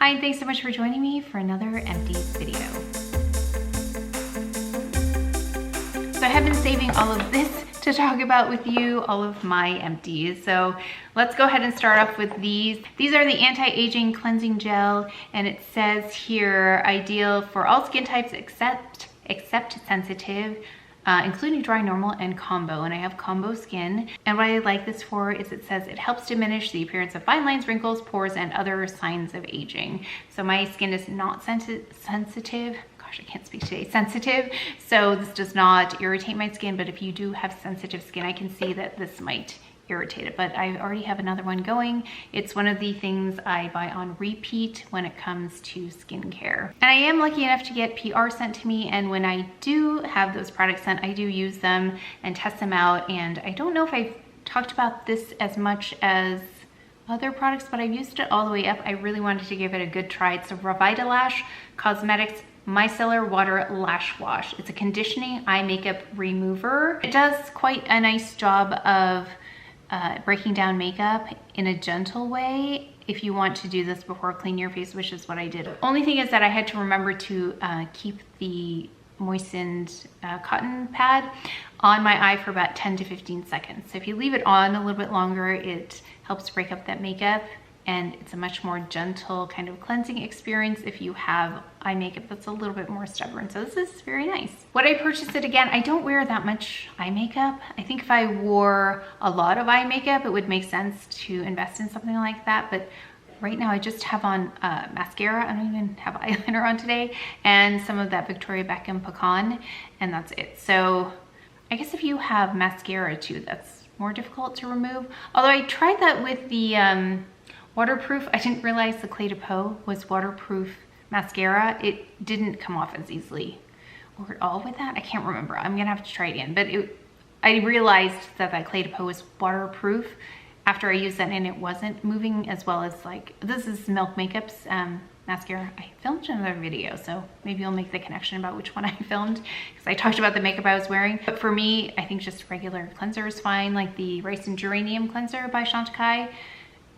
Hi, and thanks so much for joining me for another Empties video. So I have been saving all of this to talk about with you, all of my empties. So let's go ahead and start off with these. These are the anti-aging cleansing gel, and it says here, ideal for all skin types except sensitive, including dry, normal, and combo. And I have combo skin. And what I like this for is it says it helps diminish the appearance of fine lines, wrinkles, pores, and other signs of aging. So my skin is not sensitive. Gosh, I can't speak today. Sensitive. So this does not irritate my skin, but if you do have sensitive skin, I can see that this might irritate it, but I already have another one going. It's one of the things I buy on repeat when it comes to skincare. And I am lucky enough to get PR sent to me, and when I do have those products sent, I do use them and test them out. And I don't know if I've talked about this as much as other products, but I've used it all the way up. I really wanted to give it a good try. It's a Revitalash Cosmetics Micellar Water Lash Wash. It's a conditioning eye makeup remover. It does quite a nice job of breaking down makeup in a gentle way if you want to do this before cleaning your face, which is what I did. Only thing is that I had to remember to keep the moistened cotton pad on my eye for about 10 to 15 seconds. So if you leave it on a little bit longer, it helps break up that makeup, and it's a much more gentle kind of cleansing experience if you have eye makeup that's a little bit more stubborn. So this is very nice. Would I purchase it again? I don't wear that much eye makeup. I think if I wore a lot of eye makeup, it would make sense to invest in something like that. But right now I just have on mascara. I don't even have eyeliner on today, and some of that Victoria Beckham Pecan, and that's it. So I guess if you have mascara too, that's more difficult to remove. Although I tried that with the waterproof. I didn't realize the Clé de Peau was waterproof mascara. It didn't come off as easily or at all with that. I can't remember. I'm gonna have to try it again. But I realized that Clé de Peau was waterproof after I used that, and it wasn't moving as well as this is Milk Makeup's mascara. I filmed another video, so maybe you'll make the connection about which one I filmed, because I talked about the makeup I was wearing. But for me, I think just regular cleanser is fine, like the Rice and Geranium cleanser by Shanta Kai.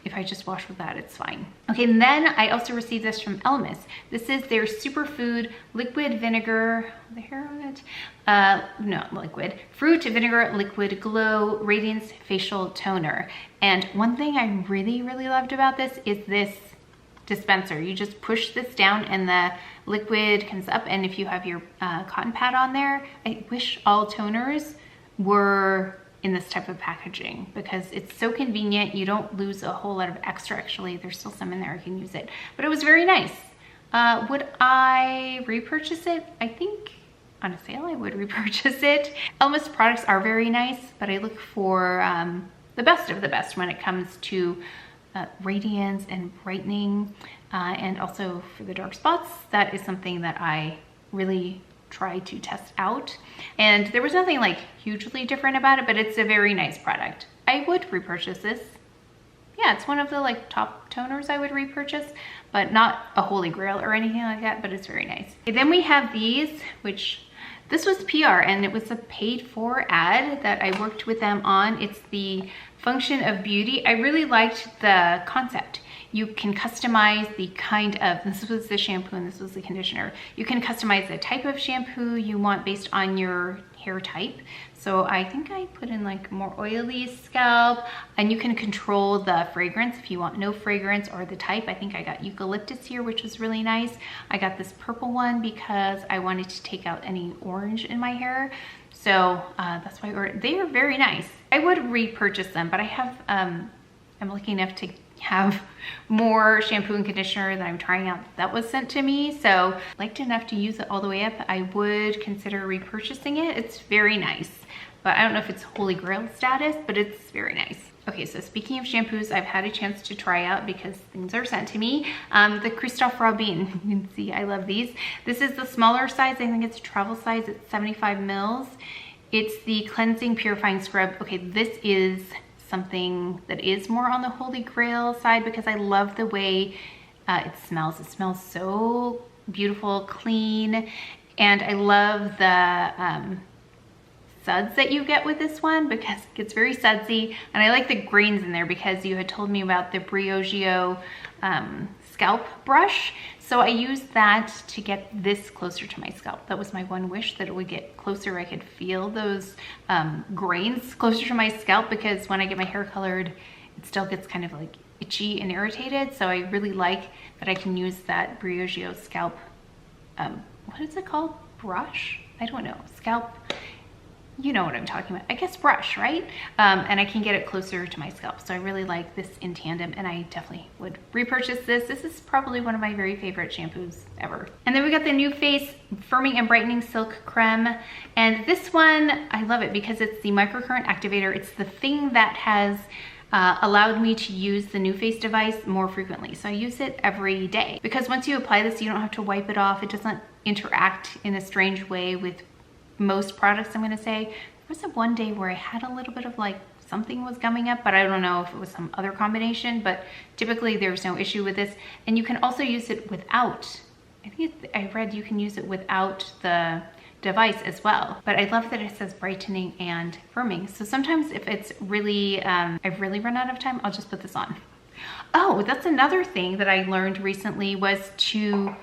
If I just wash with that, it's fine. Okay, and then I also received this from ELEMIS. This is their Superfood Liquid Vinegar, the hair on it? No, liquid. Fruit Vinegar Liquid Glow Radiance Facial Toner. And one thing I really, really loved about this is this dispenser. You just push this down and the liquid comes up, and if you have your cotton pad on there, I wish all toners were in this type of packaging, because it's so convenient. You don't lose a whole lot of extra. Actually, there's still some in there, I can use it, but it was very nice. Would I repurchase it? I think on a sale I would repurchase it. ELEMIS products are very nice, but I look for the best of the best when it comes to radiance and brightening, and also for the dark spots. That is something that I really try to test out, and there was nothing like hugely different about it, but it's a very nice product. I would repurchase this. Yeah, it's one of the top toners I would repurchase, but not a holy grail or anything like that, but it's very nice. Okay, then we have these, which this was PR, and it was a paid for ad that I worked with them on. It's the Function of Beauty. I really liked the concept. You can customize the kind of, this was the shampoo and this was the conditioner. You can customize the type of shampoo you want based on your hair type. So I think I put in more oily scalp, and you can control the fragrance if you want no fragrance or the type. I think I got eucalyptus here, which was really nice. I got this purple one because I wanted to take out any orange in my hair. So that's why I ordered. They are very nice. I would repurchase them, but I have, I'm lucky enough to have more shampoo and conditioner that I'm trying out that was sent to me. So liked enough to use it all the way up. I would consider repurchasing it. It's very nice, but I don't know if it's holy grail status, but it's very nice. Okay, so speaking of shampoos, I've had a chance to try out because things are sent to me. The Christophe Robin, you can see I love these. This is the smaller size. I think it's a travel size. It's 75 mils. It's the Cleansing Purifying Scrub. Okay, this is something that is more on the holy grail side because I love the way it smells. It smells so beautiful, clean, and I love the suds that you get with this one because it gets very sudsy, and I like the grains in there because you had told me about the BRIOGIO scalp brush. So I used that to get this closer to my scalp. That was my one wish, that it would get closer. I could feel those grains closer to my scalp, because when I get my hair colored, it still gets kind of like itchy and irritated. So I really like that I can use that BRIOGIO scalp, what is it called? Brush? I don't know. Scalp, you know what I'm talking about. I guess brush, right? And I can get it closer to my scalp. So I really like this in tandem, and I definitely would repurchase this. This is probably one of my very favorite shampoos ever. And then we got the NUFACE Firming and Brightening Silk Crème. And this one, I love it because it's the microcurrent activator. It's the thing that has allowed me to use the NUFACE device more frequently. So I use it every day, because once you apply this, you don't have to wipe it off. It doesn't interact in a strange way with most products, I'm gonna say. There was one day where I had a little bit of like something was gumming up, but I don't know if it was some other combination, but typically there's no issue with this. And you can also use it without, I read you can use it without the device as well. But I love that it says brightening and firming. So sometimes if it's really, I've really run out of time, I'll just put this on. Oh, that's another thing that I learned recently, was to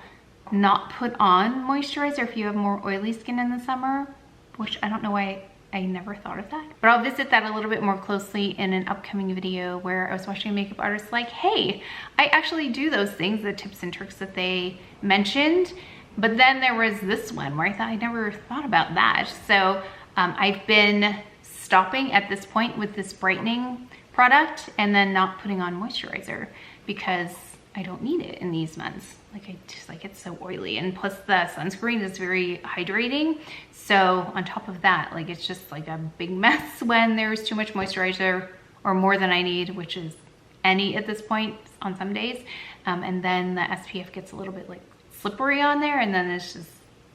not put on moisturizer if you have more oily skin in the summer, which I don't know why I never thought of that. But I'll visit that a little bit more closely in an upcoming video where I was watching a makeup artist like, hey, I actually do those things, the tips and tricks that they mentioned. But then there was this one where I thought I never thought about that. So I've been stopping at this point with this brightening product and then not putting on moisturizer, because I don't need it in these months. Like, I just like it's so oily, and plus the sunscreen is very hydrating. So on top of that, like, it's just like a big mess when there's too much moisturizer, or more than I need, which is any at this point on some days. And then the SPF gets a little bit like slippery on there, and then it's just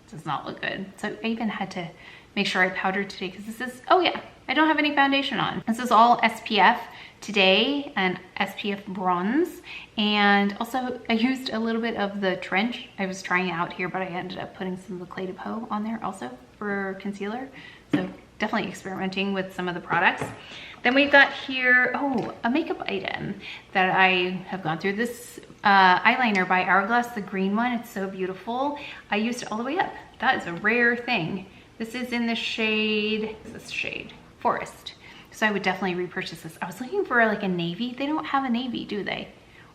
does not look good. So I even had to make sure I powdered today, because this is, oh yeah, I don't have any foundation on. This is all SPF today, and SPF bronze. And also I used a little bit of the Trench. I was trying it out here, but I ended up putting some of the Clé de Peau on there also for concealer. So definitely experimenting with some of the products. Then we've got here, oh, a makeup item that I have gone through. This eyeliner by Hourglass, the green one. It's so beautiful. I used it all the way up. That is a rare thing. This is in the shade, what's this shade? Forest. So I would definitely repurchase this. I was looking for like a navy. They don't have a navy, do they?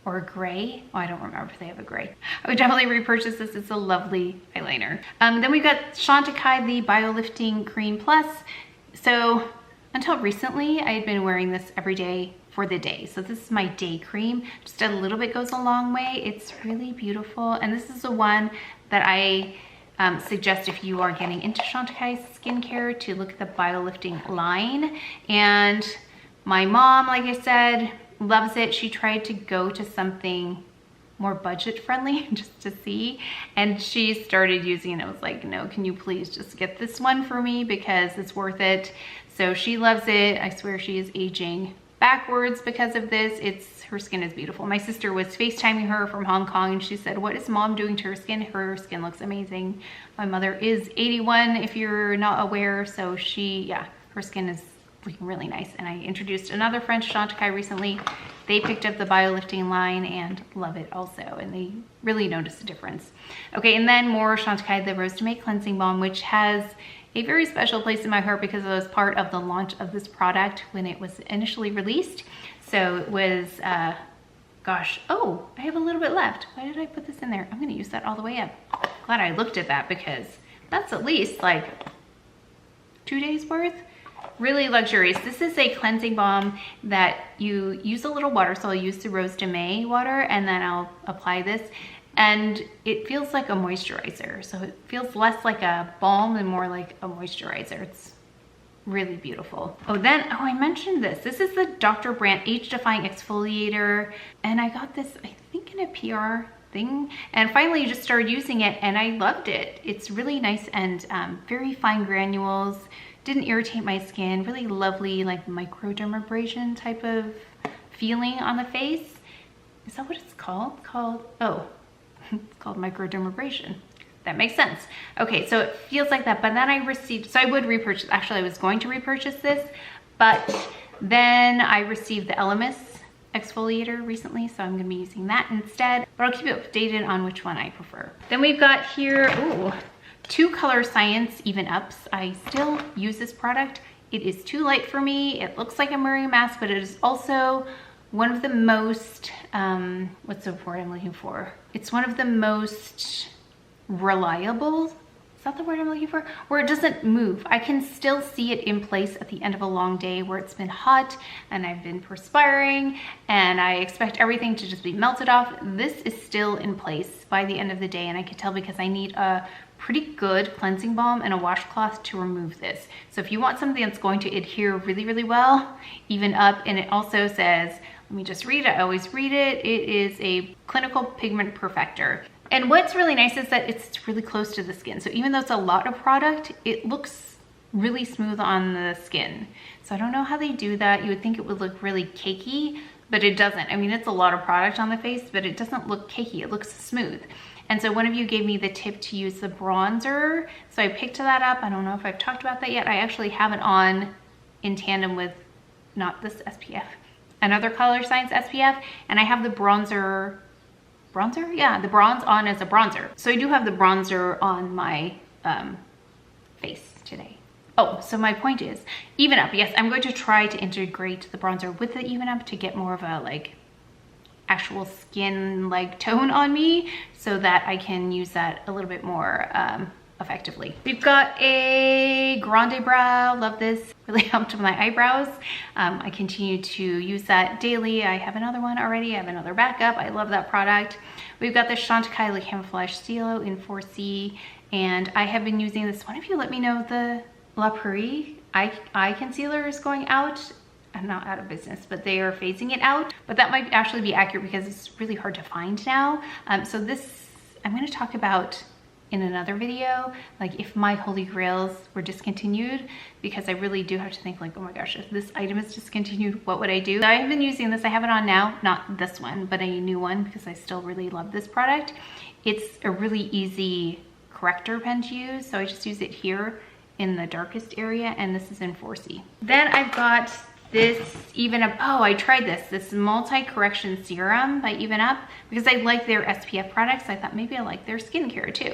Or a gray? Oh, I don't remember if they have a gray. I would definitely repurchase this. It's a lovely eyeliner. Then we've got Chantecaille, the Bio Lifting Cream Plus. So until recently, I had been wearing this every day for the day. So this is my day cream. Just a little bit goes a long way. It's really beautiful. And this is the one that I suggest if you are getting into Chantecaille skincare, to look at the Bio Lifting line. And my mom, like I said, loves it. She tried to go to something more budget friendly just to see, and she started using it. I was like, no, can you please just get this one for me, because it's worth it. So she loves it. I swear she is aging backwards because of this. Her skin is beautiful. My sister was FaceTiming her from Hong Kong, and she said, what is mom doing to her skin? Her skin looks amazing. My mother is 81, if you're not aware. So her skin is looking really nice. And I introduced another friend to Chantecaille recently. They picked up the Bio Lifting line and love it also, and they really noticed a difference. Okay, and then more Chantecaille, the Rose de May Cleansing Balm, which has a very special place in my heart because I was part of the launch of this product when it was initially released. So it was, gosh, oh, I have a little bit left. Why did I put this in there? I'm gonna use that all the way up. Glad I looked at that, because that's at least like 2 days worth. Really luxurious. This is a cleansing balm that you use a little water. So I'll use the Rose de May water, and then I'll apply this. And it feels like a moisturizer. So it feels less like a balm and more like a moisturizer. It's really beautiful. Oh, I mentioned this. This is the Dr. Brandt Age Defying Exfoliator. And I got this, I think, in a PR thing. And finally just started using it, and I loved it. It's really nice and very fine granules. Didn't irritate my skin. Really lovely, like microdermabrasion type of feeling on the face. Is that what it's called? It's called microdermabrasion. That makes sense. Okay, so it feels like that, but then I received, so I would repurchase, actually I was going to repurchase this, but then I received the ELEMIS exfoliator recently, so I'm gonna be using that instead, but I'll keep you updated on which one I prefer. Then we've got here, ooh, 2 Colorescience Even Ups. I still use this product. It is too light for me. It looks like I'm wearing a mask, but it is also one of the most, what's the word I'm looking for? It's one of the most reliable, is that the word I'm looking for? Where it doesn't move. I can still see it in place at the end of a long day where it's been hot and I've been perspiring and I expect everything to just be melted off. This is still in place by the end of the day, and I can tell because I need a pretty good cleansing balm and a washcloth to remove this. So if you want something that's going to adhere really, really well, Even Up, and it also says, let me just read it, I always read it, it is a clinical pigment perfector. And what's really nice is that it's really close to the skin. So even though it's a lot of product, it looks really smooth on the skin. So I don't know how they do that. You would think it would look really cakey, but it doesn't. I mean, it's a lot of product on the face, but it doesn't look cakey, it looks smooth. And so one of you gave me the tip to use the bronzer. So I picked that up. I don't know if I've talked about that yet. I actually have it on in tandem with, not this SPF, another Colorescience SPF. And I have the bronzer, yeah, the bronze on as a bronzer. So I do have the bronzer on my face today. Oh, so my point is, Even Up. Yes, I'm going to try to integrate the bronzer with the Even Up to get more of a like actual skin like tone on me so that I can use that a little bit more effectively. We've got a GrandeBROW, love this, really helped with my eyebrows. I continue to use that daily. I have another one already, I have another backup. I love that product. We've got the Chantecaille Le Camouflage Stilo in 4C, and I have been using this. One of you let me know the La Prairie eye concealer is going out. I'm not out of business, but they are phasing it out. But that might actually be accurate because it's really hard to find now. So this, I'm gonna talk about in another video, like if my holy grails were discontinued, because I really do have to think like, oh my gosh, if this item is discontinued, what would I do? So I have been using this, I have it on now, not this one, but a new one because I still really love this product. It's a really easy corrector pen to use. So I just use it here in the darkest area, and this is in 4C. Then I've got this Even Up, oh, I tried this multi-correction serum by Even Up because I like their SPF products. I thought maybe I like their skincare too.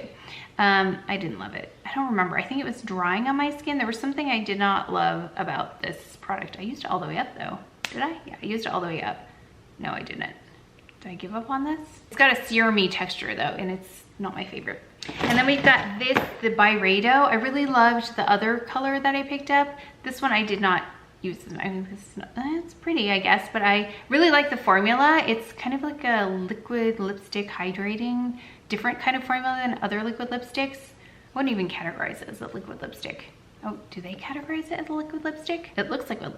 I didn't love it. I don't remember. I think it was drying on my skin. There was something I did not love about this product. I used it all the way up though. Did I? Yeah, I used it all the way up. No, I didn't. Did I give up on this? It's got a serum-y texture though, and it's not my favorite. And then we've got this, the BYREDO. I really loved the other color that I picked up. This one I did not use. I mean, it's pretty, I guess, but I really like the formula. It's kind of like a liquid lipstick hydrating, different kind of formula than other liquid lipsticks. I wouldn't even categorize it as a liquid lipstick. Oh, do they categorize it as a liquid lipstick? It looks like a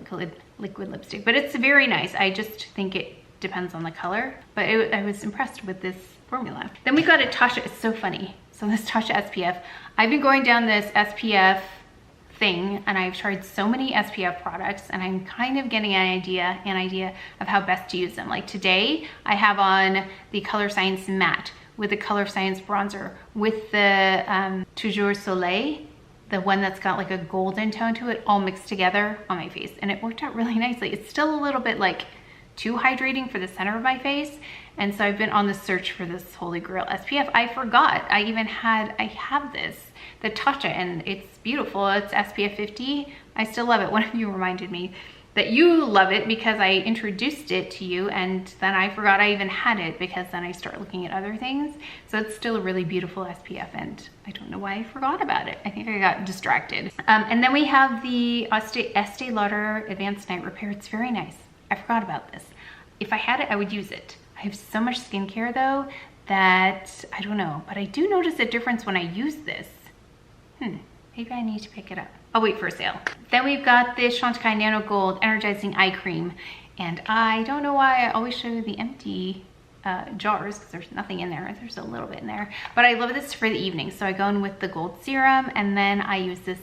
liquid lipstick, but it's very nice. I just think it depends on the color, but I was impressed with this formula. Then we got a Tatcha. It's so funny. So this Tatcha SPF, I've been going down this SPF thing, and I've tried so many SPF products, and I'm kind of getting an idea of how best to use them. Like today, I have on the Colorescience Matte with the Colorescience bronzer with the Toujours Soleil, the one that's got like a golden tone to it, all mixed together on my face, and it worked out really nicely. It's still a little bit like too hydrating for the center of my face, and so I've been on the search for this Holy Grail SPF. I forgot I have this, the Tatcha, and it's beautiful. It's SPF 50. I still love it. One of you reminded me that you love it because I introduced it to you, and then I forgot I even had it because then I start looking at other things. So it's still a really beautiful SPF, and I don't know why I forgot about it. I think I got distracted. And then we have the Estee Lauder Advanced Night Repair. It's very nice. I forgot about this. If I had it, I would use it. I have so much skincare though that I don't know, but I do notice a difference when I use this. Maybe I need to pick it up. I'll wait for a sale. Then we've got this Chantecaille Nano Gold Energizing Eye Cream, and I don't know why I always show you the empty jars because there's nothing in there. There's a little bit in there, but I love this for the evening. So I go in with the gold serum, and then I use this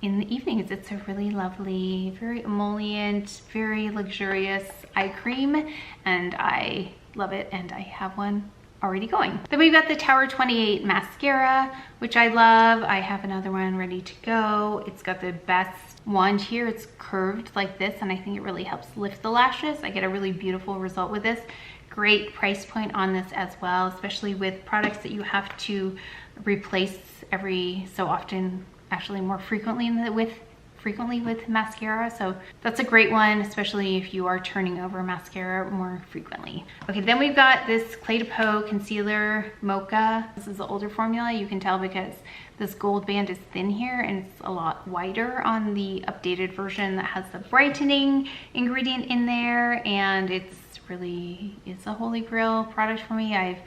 in the evenings. It's a really lovely, very emollient, very luxurious eye cream, and I love it, and I have one already going. Then we've got the Tower 28 mascara, which I love. I have another one ready to go. It's got the best wand here. It's curved like this, and I think it really helps lift the lashes. I get a really beautiful result with this. Great price point on this as well, especially with products that you have to replace every so often, actually more frequently with mascara. So that's a great one, especially if you are turning over mascara more frequently. Okay, then we've got this Clé de Peau Concealer Mocha. This is the older formula. You can tell because this gold band is thin here and it's a lot wider on the updated version that has the brightening ingredient in there, and it's a holy grail product for me. I've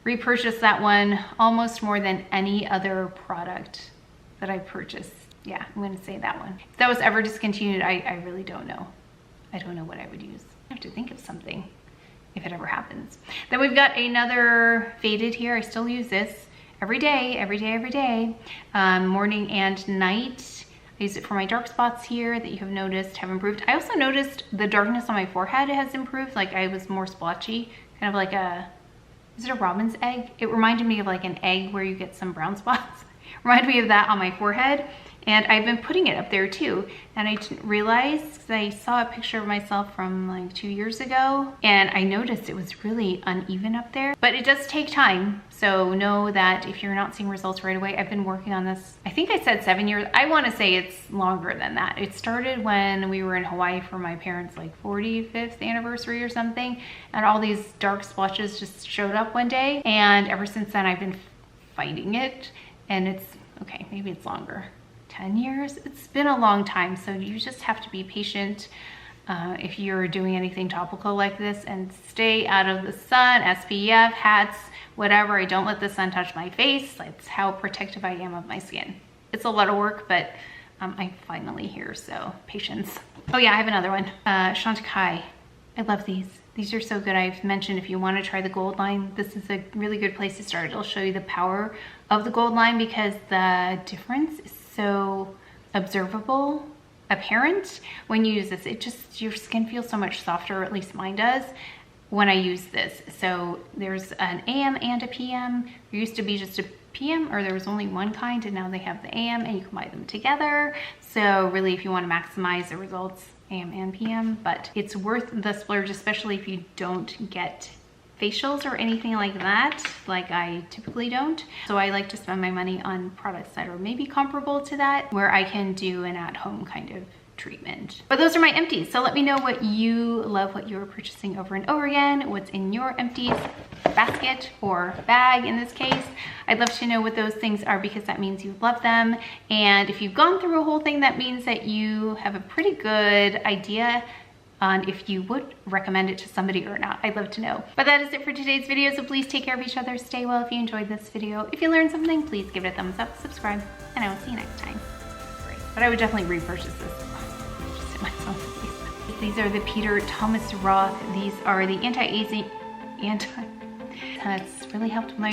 repurchased that one almost more than any other product that I purchased. Yeah, I'm gonna say that one. If that was ever discontinued, I really don't know. I don't know what I would use. I have to think of something if it ever happens. Then we've got another faded here. I still use this every day, morning and night. I use it for my dark spots here that you have noticed have improved. I also noticed the darkness on my forehead has improved. Like I was more splotchy, kind of like is it a robin's egg? It reminded me of like an egg where you get some brown spots. Reminded me of that on my forehead. And I've been putting it up there too. And I didn't realize, because I saw a picture of myself from like 2 years ago, and I noticed it was really uneven up there. But it does take time. So know that if you're not seeing results right away, I've been working on this, I think I said 7 years. I want to say it's longer than that. It started when we were in Hawaii for my parents' like 45th anniversary or something. And all these dark splotches just showed up one day. And ever since then, I've been fighting it. And it's, okay, maybe it's longer. 10 years? It's been a long time, so you just have to be patient if you're doing anything topical like this, and stay out of the sun, SPF, hats, whatever. I don't let the sun touch my face. That's how protective I am of my skin. It's a lot of work, but I'm finally here, so patience. Oh yeah, I have another one. Shanta Kai. I love these. These are so good. I've mentioned if you want to try the gold line, this is a really good place to start. It'll show you the power of the gold line because the difference is so observable, apparent when you use this. It just, your skin feels so much softer, or at least mine does, when I use this. So there's an AM and a PM. There used to be just a PM, or there was only one kind, and now they have the AM, and you can buy them together. So really, if you want to maximize the results, AM and PM, but it's worth the splurge, especially if you don't get facials or anything like that, like I typically don't. So I like to spend my money on products that are maybe comparable to that, where I can do an at-home kind of treatment. But those are my empties. So let me know what you love, what you're purchasing over and over again, what's in your empties basket or bag in this case. I'd love to know what those things are, because that means you love them. And if you've gone through a whole thing, that means that you have a pretty good idea on if you would recommend it to somebody or not. I'd love to know. But that is it for today's video, so please take care of each other, stay well. If you enjoyed this video, if you learned something, please give it a thumbs up, subscribe, and I will see you next time. Great. But I would definitely repurchase this. Just hit myself in the face. These are the Peter Thomas Roth. These are the anti-aging, it's really helped my